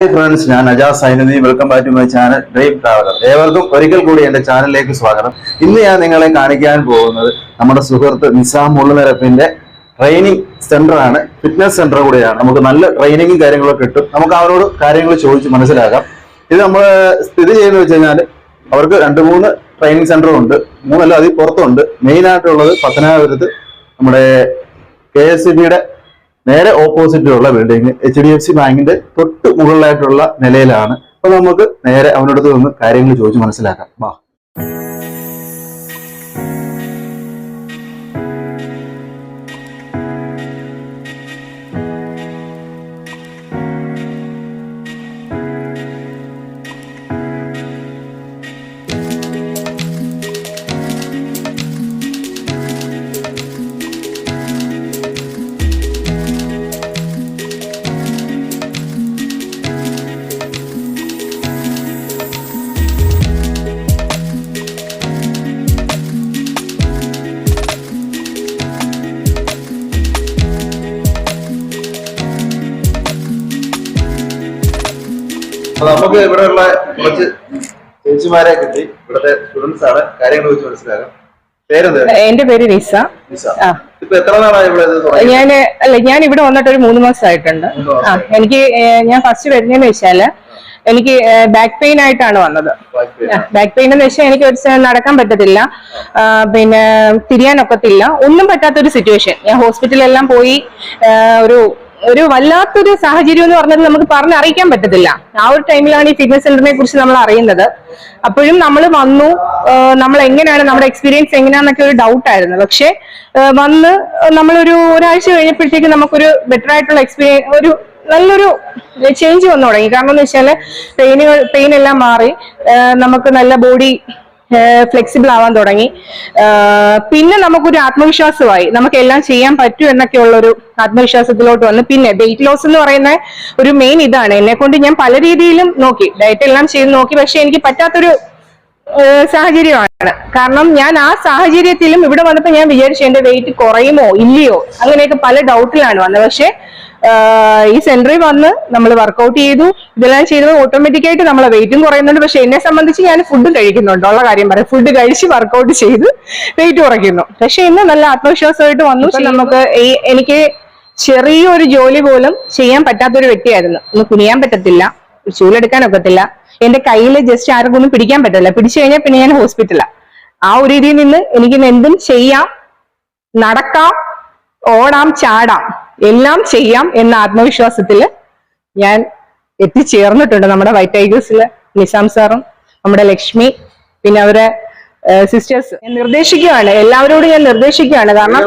Friends, ഞാൻ Ajas Sainadi. Welcome back to my channel dream traveller. ഏവർക്കും ഒരിക്കൽ കൂടി എന്റെ ചാനലിലേക്ക് സ്വാഗതം. ഇന്ന് ഞാൻ നിങ്ങളെ കാണിക്കാൻ പോകുന്നത് നമ്മുടെ സുഹൃത്ത് നിസാം മുള്ളുനിരപ്പിന്റെ ട്രെയിനിങ് സെന്റർ ആണ്. ഫിറ്റ്നസ് സെന്റർ കൂടിയാണ്. നമുക്ക് നല്ല ട്രെയിനിങ്ങും കാര്യങ്ങളൊക്കെ കിട്ടും. നമുക്ക് അവരോട് കാര്യങ്ങൾ ചോദിച്ച് മനസ്സിലാക്കാം. ഇത് നമ്മൾ സ്ഥിതി ചെയ്യുന്നത് വെച്ച് കഴിഞ്ഞാൽ അവർക്ക് 2-3 ട്രെയിനിങ് സെന്റർ ഉണ്ട്. 3 അതിൽ പുറത്തുണ്ട്. മെയിൻ ആയിട്ടുള്ളത് പത്തനാപുരത്ത് നമ്മുടെ KSEBയുടെ നേരെ ഓപ്പോസിറ്റിലുള്ള ബിൽഡിംഗ് HDFC ബാങ്കിന്റെ തൊട്ട് മുകളിലായിട്ടുള്ള നിലയിലാണ്. അപ്പൊ നമുക്ക് നേരെ അവനോട് നിന്ന് കാര്യങ്ങൾ ചോദിച്ച് മനസ്സിലാക്കാം. വാ. നമുക്ക് ഇവിടെയുള്ള കുറച്ച് ചേച്ചിമാരെ കിട്ടി. ഇവിടുത്തെ സ്റ്റുഡൻസ് ആണ്. കാര്യങ്ങൾ വെച്ച് മനസ്സിലാക്കാം. പേരെന്താ? എന്റെ പേര് നിസ. ഇപ്പൊ എത്ര നാളായി ഇവിടെ? ഞാൻ ഇവിടെ വന്നിട്ട് ഒരു 3 മാസമായിട്ടുണ്ട്. ഞാൻ ഫസ്റ്റ് വരുന്നതെന്ന് വെച്ചാല് എനിക്ക് ബാക്ക് പെയിൻ ആയിട്ടാണ് വന്നത്. ബാക്ക് പെയിൻ എന്ന് വെച്ചാൽ എനിക്ക് ഒരു നടക്കാൻ പറ്റത്തില്ല, പിന്നെ തിരിയാനൊക്കത്തില്ല, ഒന്നും പറ്റാത്തൊരു സിറ്റുവേഷൻ. ഞാൻ ഹോസ്പിറ്റലെല്ലാം പോയി. ഒരു വല്ലാത്തൊരു സാഹചര്യം എന്ന് പറഞ്ഞത് നമുക്ക് പറഞ്ഞറിയിക്കാൻ പറ്റത്തില്ല. ആ ഒരു ടൈമിലാണ് ഈ ഫിറ്റ്നസ് സെന്ററിനെ കുറിച്ച് നമ്മൾ അറിയുന്നത്. അപ്പോഴും നമ്മൾ വന്നു, നമ്മൾ എങ്ങനെയാണ്, നമ്മുടെ എക്സ്പീരിയൻസ് എങ്ങനെയാന്നൊക്കെ ഒരു ഡൗട്ടായിരുന്നു. പക്ഷെ വന്ന് നമ്മളൊരു ഒരാഴ്ച കഴിഞ്ഞപ്പോഴത്തേക്ക് നമുക്കൊരു ബെറ്റർ ആയിട്ടുള്ള എക്സ്പീരിയൻസ്, ഒരു നല്ലൊരു ചേഞ്ച് വന്നു തുടങ്ങി. കാരണം എന്ന് വെച്ചാൽ പെയിൻ എല്ലാം മാറി, നമുക്ക് നല്ല ബോഡി ഫ്ലെക്സിബിൾ ആവാൻ തുടങ്ങി. പിന്നെ നമുക്കൊരു ആത്മവിശ്വാസമായി, നമുക്ക് എല്ലാം ചെയ്യാൻ പറ്റും എന്നൊക്കെ ഉള്ളൊരു ആത്മവിശ്വാസത്തിലോട്ട് വന്നു. പിന്നെ വെയിറ്റ് ലോസ് എന്ന് പറയുന്ന ഒരു മെയിൻ ഇതാണ്. എന്നെ കൊണ്ട് ഞാൻ പല രീതിയിലും നോക്കി, ഡയറ്റ് എല്ലാം ചെയ്ത് നോക്കി. പക്ഷെ എനിക്ക് പറ്റാത്തൊരു സാഹചര്യമാണ്. കാരണം ഞാൻ ആ സാഹചര്യത്തിലും ഇവിടെ വന്നപ്പോൾ ഞാൻ വിചാരിച്ചു എന്റെ വെയിറ്റ് കുറയുമോ ഇല്ലയോ, അങ്ങനെയൊക്കെ പല ഡൗട്ടിലാണ് വന്നത്. പക്ഷെ ഈ സെന്ററിൽ വന്ന് നമ്മൾ വർക്കൗട്ട് ചെയ്തു, ഇതെല്ലാം ചെയ്തത് ഓട്ടോമാറ്റിക്കായിട്ട് നമ്മളെ വെയിറ്റും കുറയുന്നുണ്ട്. പക്ഷെ എന്നെ സംബന്ധിച്ച് ഞാൻ ഫുഡ് കഴിക്കുന്നുണ്ട്, ഉള്ള കാര്യം പറയാം. ഫുഡ് കഴിച്ച് വർക്കൗട്ട് ചെയ്ത് വെയിറ്റ് കുറയ്ക്കുന്നു. പക്ഷെ ഇന്ന് നല്ല ആത്മവിശ്വാസമായിട്ട് വന്നു. നമുക്ക് എനിക്ക് ചെറിയൊരു ജോലി പോലും ചെയ്യാൻ പറ്റാത്തൊരു വ്യക്തിയായിരുന്നു. ഒന്ന് കുനിയാൻ പറ്റത്തില്ല, ചൂലെടുക്കാൻ ഒക്കത്തില്ല, എന്റെ കയ്യിൽ ജസ്റ്റ് ആർക്കൊന്നും പിടിക്കാൻ പറ്റില്ല. പിടിച്ചു കഴിഞ്ഞാൽ പിന്നെ ഞാൻ ഹോസ്പിറ്റലാണ്. ആ ഒരു രീതിയിൽ നിന്ന് എനിക്ക് എന്തും ചെയ്യാം, നടക്കാം, ഓടാം, ചാടാം, എല്ലാം ചെയ്യാം എന്ന ആത്മവിശ്വാസത്തില് ഞാൻ എത്തിച്ചേർന്നിട്ടുണ്ട്. നമ്മുടെ വൈറ്റ് ടൈഗേഴ്സില് നിസാം സാറും നമ്മുടെ ലക്ഷ്മി, പിന്നെ അവരെ സിസ്റ്റേഴ്സ്. ഞാൻ നിർദ്ദേശിക്കുകയാണ്, എല്ലാവരോടും ഞാൻ നിർദ്ദേശിക്കുകയാണ്. കാരണം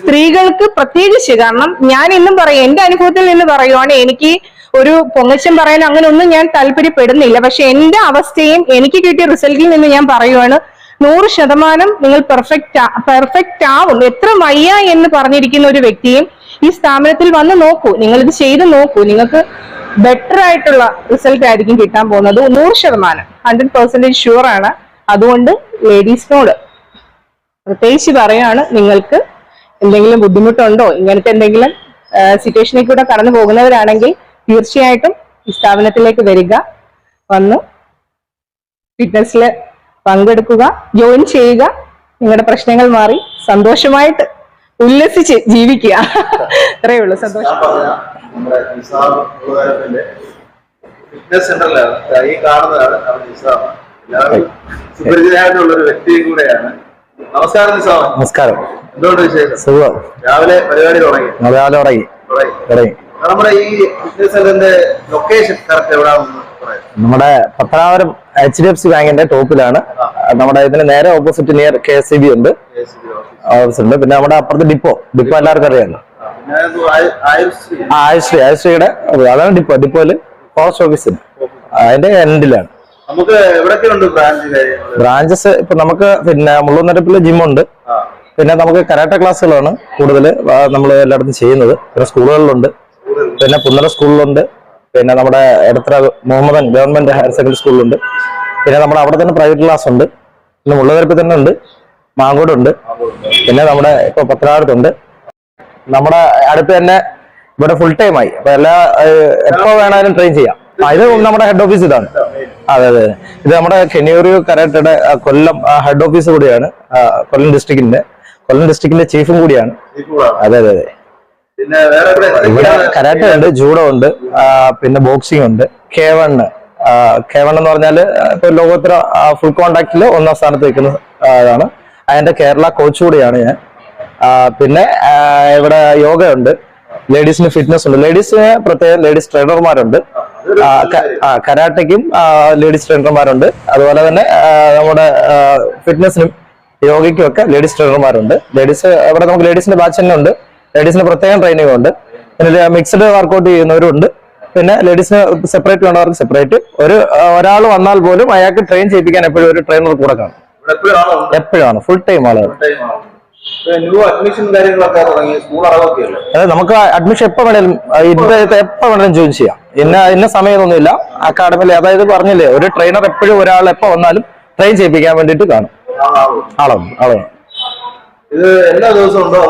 സ്ത്രീകൾക്ക് പ്രത്യേകിച്ച്, കാരണം ഞാൻ ഇന്നും പറയും, എന്റെ അനുഭവത്തിൽ നിന്ന് പറയുവാണ്, എനിക്ക് ഒരു പൊങ്ങച്ചം പറയാൻ അങ്ങനെ ഒന്നും ഞാൻ താല്പര്യപ്പെടുന്നില്ല. പക്ഷെ എന്റെ അവസ്ഥയും എനിക്ക് കിട്ടിയ റിസൾട്ടിൽ നിന്ന് ഞാൻ പറയുവാണ്, 100% നിങ്ങൾ പെർഫെക്റ്റ് ആവും. എത്ര വയ്യ എന്ന് പറഞ്ഞിരിക്കുന്ന ഒരു വ്യക്തിയും ഈ സ്ഥാപനത്തിൽ വന്ന് നോക്കൂ, നിങ്ങൾ ഇത് ചെയ്ത് നോക്കൂ, നിങ്ങൾക്ക് ബെറ്റർ ആയിട്ടുള്ള റിസൾട്ട് ആയിരിക്കും കിട്ടാൻ പോകുന്നത്. 100% 100% ഷുവർ ആണ്. അതുകൊണ്ട് ലേഡീസിനോട് പ്രത്യേകിച്ച് പറയാണ്, നിങ്ങൾക്ക് എന്തെങ്കിലും ബുദ്ധിമുട്ടുണ്ടോ, ഇങ്ങനത്തെ എന്തെങ്കിലും സിറ്റുവേഷനിൽ കൂടെ കടന്നു പോകുന്നവരാണെങ്കിൽ തീർച്ചയായിട്ടും ഈ സ്ഥാപനത്തിലേക്ക് വരിക, വന്ന് ഫിറ്റ്നസ്സിൽ പങ്കെടുക്കുക, ജോയിൻ ചെയ്യുക. നിങ്ങളുടെ പ്രശ്നങ്ങൾ മാറി സന്തോഷമായിട്ട് ഉല്ലസിച്ച് ജീവിക്കുക. അത്രയേ ഉള്ളൂ. സന്തോഷം. ഫിറ്റ്നസ് സെന്ററിലാണ് ഈ കാണുന്നതാണ് സുപരിചിതമായിട്ടുള്ള ഒരു വ്യക്തിയും കൂടെയാണ്. നമസ്കാരം നിസാം. നമസ്കാരം. എന്തുകൊണ്ട് വിശേഷം? സുഖം. രാവിലെ പരിപാടി തുടങ്ങി? നമ്മുടെ ഈ ഫിറ്റ്നസ് സെന്ററിന്റെ ലൊക്കേഷൻ കറക്റ്റ് എവിടെയാണെന്ന് പറയാം? നമ്മുടെ പത്തനാപുരം HDFC ബാങ്കിന്റെ ടോപ്പിലാണ്. നമ്മുടെ ഇതിന് നേരെ ഓപ്പോസിറ്റ് നിയർ KSEB ഉണ്ട്, ഓഫീസ് ഉണ്ട്. പിന്നെ നമ്മുടെ അപ്പുറത്ത് ഡിപ്പോ എല്ലാവർക്കും അറിയാമല്ലോ. ആയുശ്രീയുടെ അതാണ് ഡിപ്പോയില് ഫോറസ്റ്റ് ഓഫീസ്, അതിന്റെ എൻഡിലാണ്. നമുക്ക് എവിടെയൊക്കെയുണ്ട് ബ്രാഞ്ചസ്? ഇപ്പൊ നമുക്ക് പിന്നെ മുള്ളുനിരപ്പില് ജിമ്മുണ്ട്. പിന്നെ നമുക്ക് കരാട്ടെ ക്ലാസ്സുകളാണ് കൂടുതൽ നമ്മൾ എല്ലായിടത്തും ചെയ്യുന്നത്. പിന്നെ സ്കൂളുകളിലുണ്ട്, പിന്നെ പുന്നര സ്കൂളിലുണ്ട്, പിന്നെ നമ്മുടെ Edathara Muhammadan government higher secondary സ്കൂളിലുണ്ട്. പിന്നെ നമ്മുടെ അവിടെ തന്നെ പ്രൈവറ്റ് ക്ലാസ് ഉണ്ട്. പിന്നെ മുള്ളുനിരപ്പിൽ തന്നെ ഉണ്ട്, മാങ്കോടുണ്ട്. പിന്നെ നമ്മുടെ ഇപ്പൊ പത്തനാപുരത്തുണ്ട്. നമ്മുടെ അടുത്ത് തന്നെ ഇവിടെ ഫുൾ ടൈം ആയി. അപ്പൊ എപ്പോ വേണമാലും ട്രെയിൻ ചെയ്യാം. ഇത് നമ്മുടെ ഹെഡ് ഓഫീസ് ഇതാണ്. അതെ അതെ, ഇത് നമ്മുടെ കെനിയൂരിയോ കരാട്ടയുടെ കൊല്ലം ഹെഡ് ഓഫീസ് കൂടിയാണ്. കൊല്ലം ഡിസ്ട്രിക്റ്റിന്റെ ചീഫും കൂടിയാണ്. അതെ അതെ അതെ. ഇവിടെ കരാട്ട ഉണ്ട്, ജൂഡോ ഉണ്ട്, പിന്നെ ബോക്സിംഗ് ഉണ്ട്. K1 എന്ന് പറഞ്ഞാല് ഇപ്പൊ ലോകോത്തര ഫുൾ കോണ്ടാക്ടില് 1ാം സ്ഥാനത്ത് നിൽക്കുന്ന ഇതാണ്. അതിന്റെ കേരള കോച്ച് കൂടിയാണ് ഞാൻ. പിന്നെ ഇവിടെ യോഗ ഉണ്ട്, ലേഡീസിന് ഫിറ്റ്നസ് ഉണ്ട്, ലേഡീസിന് പ്രത്യേകം ലേഡീസ് ട്രെയിനർമാരുണ്ട്. കരാട്ടയ്ക്കും ലേഡീസ് ട്രെയിനർമാരുണ്ട്. അതുപോലെ തന്നെ നമ്മുടെ ഫിറ്റ്നസിനും യോഗയ്ക്കും ഒക്കെ ലേഡീസ് ട്രെയിനർമാരുണ്ട്. ഇവിടെ നമുക്ക് ലേഡീസിന്റെ ബാച്ച് തന്നെ ഉണ്ട്. ലേഡീസിന് പ്രത്യേകം ട്രെയിനിങ് ഉണ്ട്. പിന്നെ മിക്സ്ഡ് വർക്കൗട്ട് ചെയ്യുന്നവരുണ്ട്. പിന്നെ ലേഡീസിന് സെപ്പറേറ്റ് വേണ്ടവർക്ക് സെപ്പറേറ്റ്. ഒരാൾ വന്നാൽ പോലും അയാൾക്ക് ട്രെയിൻ ചെയ്യിപ്പിക്കാൻ എപ്പോഴും ഒരു ട്രെയിനർ കൂടെ കാണും. എപ്പോഴാണ് ഫുൾ ടൈം ആളുകൾ. അതായത് നമുക്ക് അഡ്മിഷൻ എപ്പോ വേണേലും ജോയിൻ ചെയ്യാം. ഇന്ന സമയമൊന്നുമില്ല അക്കാഡമിയിൽ. അതായത് പറഞ്ഞില്ലേ, ഒരു ട്രെയിനർ എപ്പോഴും ഒരാൾ എപ്പോ വന്നാലും ട്രെയിൻ ചെയ്യിപ്പിക്കാൻ വേണ്ടിയിട്ട് കാണും. ആളാണ്. ഇത് എല്ലാ ദിവസവും ഉണ്ടോ?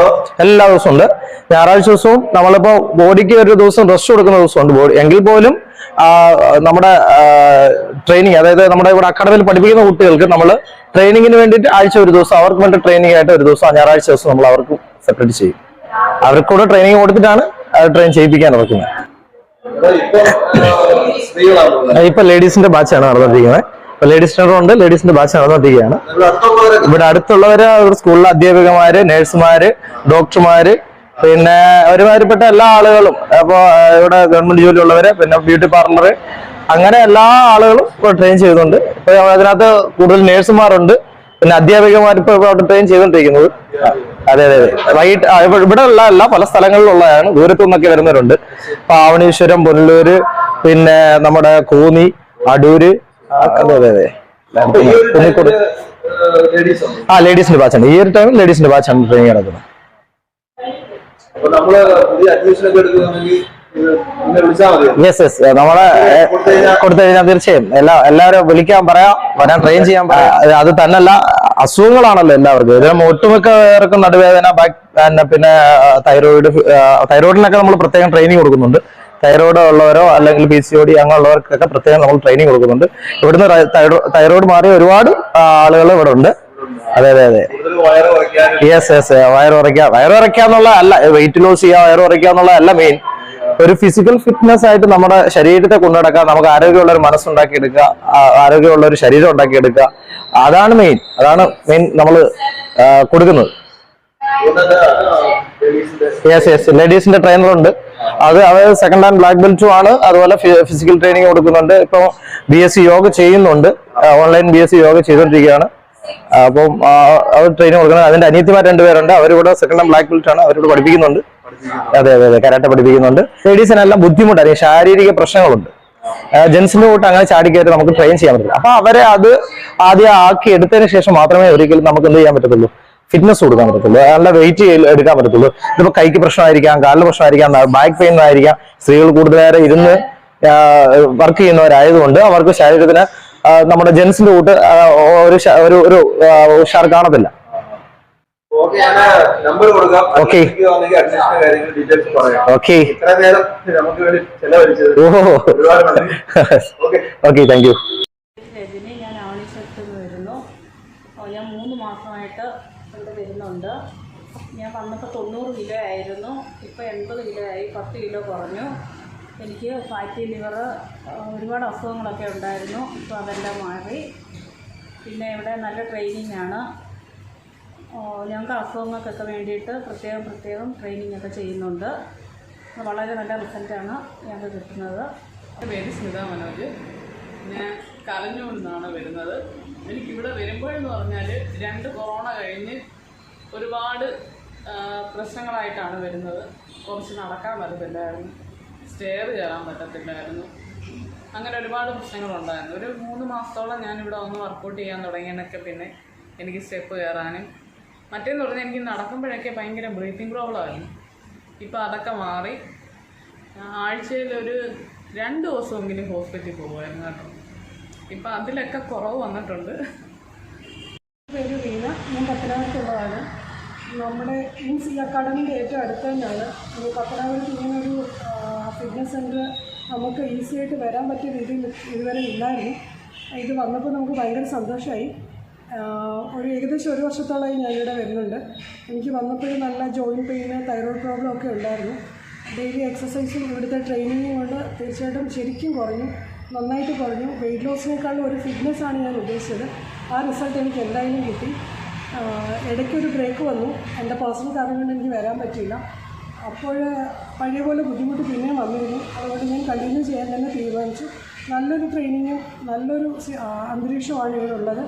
എല്ലാ ദിവസവും ഉണ്ട്. ഞായറാഴ്ച ദിവസവും നമ്മളിപ്പോ ബോഡിക്ക് ഒരു ദിവസം റെസ്റ്റ് കൊടുക്കുന്ന ദിവസമുണ്ട്. എങ്കിൽ പോലും നമ്മുടെ ട്രെയിനിങ്, അതായത് നമ്മുടെ ഇവിടെ അക്കാഡമിയിൽ പഠിപ്പിക്കുന്ന കുട്ടികൾക്ക് നമ്മൾ ട്രെയിനിങ്ങിന് വേണ്ടിയിട്ട് ആഴ്ച ഒരു ദിവസം അവർക്ക് വേണ്ടി ട്രെയിനിങ് ആയിട്ട് ഒരു ദിവസം ഞായറാഴ്ച ദിവസം നമ്മൾ അവർക്ക് സെപ്പറേറ്റ് ചെയ്യും. അവർക്ക് കൂടെ ട്രെയിനിങ് കൊടുത്തിട്ടാണ് ട്രെയിൻ ചെയ്യിപ്പിക്കാൻ ഇറക്കുന്നത്. ഇപ്പൊ ലേഡീസിന്റെ ബാച്ചാണ് നടന്നുകൊണ്ടിരിക്കുന്നത്. ഇപ്പൊ ലേഡീസ് ട്രെയിനർ ഉണ്ട്, ലേഡീസിന്റെ ബാച്ച് നടന്നുകൊണ്ടിരിക്കുകയാണ്. ഇവിടെ അടുത്തുള്ളവര് സ്കൂളിലെ അധ്യാപികമാര്, നഴ്സുമാര്, ഡോക്ടർമാര്, പിന്നെ ഒരുമാതിരിപ്പെട്ട എല്ലാ ആളുകളും. അപ്പൊ ഇവിടെ ഗവൺമെന്റ് ജോലി ഉള്ളവര്, പിന്നെ ബ്യൂട്ടി പാർലർ, അങ്ങനെ എല്ലാ ആളുകളും ഇപ്പൊ ട്രെയിൻ ചെയ്യുന്നുണ്ട്. ഇപ്പൊ അതിനകത്ത് കൂടുതൽ നേഴ്സുമാരുണ്ട്, പിന്നെ അധ്യാപികമാർ ഇപ്പൊ അവിടെ ട്രെയിൻ ചെയ്തുകൊണ്ടിരിക്കുന്നത്. അതെ അതെ അതെ. വൈകിട്ട് ഇവിടെ ഉള്ള എല്ലാ പല സ്ഥലങ്ങളിലുള്ളതാണ്. ദൂരത്തു നിന്നൊക്കെ വരുന്നവരുണ്ട്. പാവണീശ്വരം, പുനലൂര്, പിന്നെ നമ്മുടെ കോന്നി, അടൂര്. അതെ അതെ അതെ. ലേഡീസിന്റെ ബാച്ചാണ്. ഈ ഒരു ടൈമിൽ ലേഡീസിന്റെ ബാച്ചാണ് ട്രെയിനിങ് നടക്കുന്നത്. യെസ് നമ്മളെ കൊടുത്തു കഴിഞ്ഞാൽ തീർച്ചയായും എല്ലാവരും വിളിക്കാൻ പറയാം, വരാൻ ട്രെയിൻ ചെയ്യാൻ പറയാം. അത് തന്നെയല്ല, അസുഖങ്ങളാണല്ലോ എല്ലാവർക്കും. ഇതിന് ഒട്ടുമിക്ക പേർക്കും നടുവേദന, പിന്നെ തൈറോയിഡിനൊക്കെ നമ്മൾ പ്രത്യേകം ട്രെയിനിങ് കൊടുക്കുന്നുണ്ട്. തൈറോയിഡ് ഉള്ളവരോ അല്ലെങ്കിൽ PCOD അങ്ങനെയുള്ളവർക്കൊക്കെ പ്രത്യേകം നമ്മൾ ട്രെയിനിങ് കൊടുക്കുന്നുണ്ട്. ഇവിടുന്ന് തൈറോയിഡ് മാറിയ ഒരുപാട് ആളുകൾ ഇവിടെ ഉണ്ട്. അതെ അതെ അതെ. യെസ് വയറുറയ്ക്കാന്നുള്ള അല്ല, വെയിറ്റ് ലോസ് ചെയ്യുക, വയറുറയ്ക്കാന്നുള്ള അല്ല മെയിൻ. ഒരു ഫിസിക്കൽ ഫിറ്റ്നസ് ആയിട്ട് നമ്മുടെ ശരീരത്തെ കൊണ്ടുനടക്കുക, നമുക്ക് ആരോഗ്യമുള്ള ഒരു മനസ്സുണ്ടാക്കിയെടുക്കുക, ആരോഗ്യമുള്ള ഒരു ശരീരം ഉണ്ടാക്കിയെടുക്കുക. അതാണ് മെയിൻ നമ്മൾ കൊടുക്കുന്നത്. യെസ് ലേഡീസിന്റെ ട്രെയിനർ ഉണ്ട്. അത് സെക്കൻഡ് ഹാൻഡ് ബ്ലാക്ക് ബെൽറ്റും ആണ്. അതുപോലെ ഫിസിക്കൽ ട്രെയിനിങ് കൊടുക്കുന്നുണ്ട്. ഇപ്പം BSc യോഗ ചെയ്യുന്നുണ്ട്. ഓൺലൈൻ BSc യോഗ ചെയ്തുകൊണ്ടിരിക്കുകയാണ്. അപ്പം അവർ ട്രെയിനിങ് കൊടുക്കുന്നത്. അതിന്റെ അനിയത്തിമാർ 2 പേരുണ്ട്. അവരിവിടെ സെക്കൻഡ് ഹാൻഡ് ബ്ലാക്ക് ബെൽറ്റ് ആണ്. അവരിവിടെ പഠിപ്പിക്കുന്നുണ്ട്. അതെ അതെ അതെ, കരാട്ടെ പഠിപ്പിക്കുന്നുണ്ട്. ലേഡീസിനെല്ലാം ബുദ്ധിമുട്ടാണ്, ശാരീരിക പ്രശ്നങ്ങളുണ്ട്. ജെൻസിന്റെ കൂട്ട് അങ്ങനെ ചാടിക്കയറി നമുക്ക് ട്രെയിൻ ചെയ്യാൻ പറ്റില്ല. അപ്പൊ അവരെ അത് ആദ്യം ആക്കി എടുത്തതിന് ശേഷം മാത്രമേ ഒരിക്കലും നമുക്ക് എന്ത് ചെയ്യാൻ പറ്റത്തുള്ളൂ, ഫിറ്റ്നസ് കൊടുക്കാൻ പറ്റത്തുള്ളൂ, നല്ല വെയിറ്റ് എടുക്കാൻ പറ്റത്തുള്ളൂ. ഇതിപ്പോ കൈക്ക് പ്രശ്നമായിരിക്കാം, കാലിന് പ്രശ്നമായിരിക്കാം, ബാക്ക് പെയിൻ ആയിരിക്കാം. സ്ത്രീകൾ കൂടുതലേറെ ഇരുന്ന് വർക്ക് ചെയ്യുന്നവരായതുകൊണ്ട് അവർക്ക് ശരീരത്തിന് നമ്മുടെ ജെൻസിന്റെ കൂട്ട് ഒരു ഉഷാർ കാണത്തില്ല. Okay thank you. ഞാൻ ആവണിശ്ശേരത്ത് നിന്ന് വരുന്നു. ഞാൻ 3 മാസമായിട്ട് ഇവിടെ വരുന്നുണ്ട്. ഞാൻ വന്നപ്പോൾ 90 കിലോ ആയിരുന്നു. ഇപ്പോൾ 80 കിലോ ആയി, 10 കിലോ കുറഞ്ഞു. എനിക്ക് ഫാറ്റി ലിവർ, ഒരുപാട് അസുഖങ്ങളൊക്കെ ഉണ്ടായിരുന്നു. ഇപ്പോൾ അതെല്ലാം മാറി. പിന്നെ ഇവിടെ നല്ല ട്രെയിനിങ് ആണ്. ഞങ്ങൾക്ക് അസുഖങ്ങൾക്കൊക്കെ വേണ്ടിയിട്ട് പ്രത്യേകം ട്രെയിനിങ് ഒക്കെ ചെയ്യുന്നുണ്ട്. വളരെ നല്ല റിസൾട്ടാണ് ഞങ്ങൾക്ക് കിട്ടുന്നത്. എൻ്റെ പേര് സ്മിത മനോജ്. ഞാൻ കലഞ്ഞൂരിൽ നിന്നാണ് വരുന്നത്. എനിക്കിവിടെ വരുമ്പോഴെന്ന് പറഞ്ഞാൽ 2 കൊറോണ കഴിഞ്ഞ് ഒരുപാട് പ്രശ്നങ്ങളായിട്ടാണ് വരുന്നത്. കുറച്ച് നടക്കാൻ പറ്റത്തില്ലായിരുന്നു, സ്റ്റെയർ കയറാൻ പറ്റത്തില്ലായിരുന്നു, അങ്ങനെ ഒരുപാട് പ്രശ്നങ്ങളുണ്ടായിരുന്നു. ഒരു 3 മാസത്തോളം ഞാനിവിടെ വന്ന് വർക്കൗട്ട് ചെയ്യാൻ തുടങ്ങിയതിനൊക്കെ പിന്നെ എനിക്ക് സ്റ്റെപ്പ് കയറാനും മറ്റേന്ന് പറഞ്ഞാൽ എനിക്ക് നടക്കുമ്പോഴൊക്കെ ഭയങ്കര ബ്രീത്തിങ് പ്രോബ്ലം ആയിരുന്നു. ഇപ്പോൾ അതൊക്കെ മാറി. ആഴ്ചയിൽ ഒരു 2 ദിവസമെങ്കിലും ഹോസ്പിറ്റലിൽ പോകുമായിരുന്നു കേട്ടോ. ഇപ്പം അതിലൊക്കെ കുറവ് വന്നിട്ടുണ്ട്. പേര് വീണ, ഞാൻ പത്തനാപുരത്തുള്ളതാണ്. നമ്മുടെ ഈ അക്കാഡമിൻ്റെ ഏറ്റവും അടുത്ത് തന്നെയാണ്. പത്തനാപുരത്ത് ഇങ്ങനൊരു ഫിറ്റ്നസ് സെൻറ്റർ നമുക്ക് ഈസി ആയിട്ട് വരാൻ പറ്റിയ രീതിയിൽ ഇതുവരെ ഇല്ലായിരുന്നു. ഇത് വന്നപ്പോൾ നമുക്ക് ഭയങ്കര സന്തോഷമായി. ഏകദേശം 1 വർഷത്തോളമായി ഞാനിവിടെ വരുന്നുണ്ട്. എനിക്ക് വന്നപ്പോഴും നല്ല ജോയിൻറ്റ് പെയിന്, തൈറോയ്ഡ് പ്രോബ്ലം ഒക്കെ ഉണ്ടായിരുന്നു. ഡെയിലി എക്സസൈസും ഇവിടുത്തെ ട്രെയിനിങ്ങും കൊണ്ട് തീർച്ചയായിട്ടും ശരിക്കും കുറഞ്ഞു, നന്നായിട്ട് കുറഞ്ഞു. വെയിറ്റ് ലോസിനേക്കാളും ഒരു ഫിറ്റ്നസ്സാണ് ഞാൻ ഉദ്ദേശിച്ചത്. ആ റിസൾട്ട് എനിക്ക് എന്തായാലും കിട്ടി. ഇടയ്ക്കൊരു ബ്രേക്ക് വന്നു, എൻ്റെ പേഴ്സണൽ കാരണം കൊണ്ട് എനിക്ക് വരാൻ പറ്റിയില്ല. അപ്പോൾ പഴയ പോലെ ബുദ്ധിമുട്ട് പിന്നെയും വന്നിരുന്നു. അതുകൊണ്ട് ഞാൻ കണ്ടിന്യൂ ചെയ്യാൻ തന്നെ തീരുമാനിച്ചു. നല്ലൊരു ട്രെയിനിങ്ങും നല്ലൊരു അന്തരീക്ഷമാണ് ഇവിടെ ഉള്ളത്.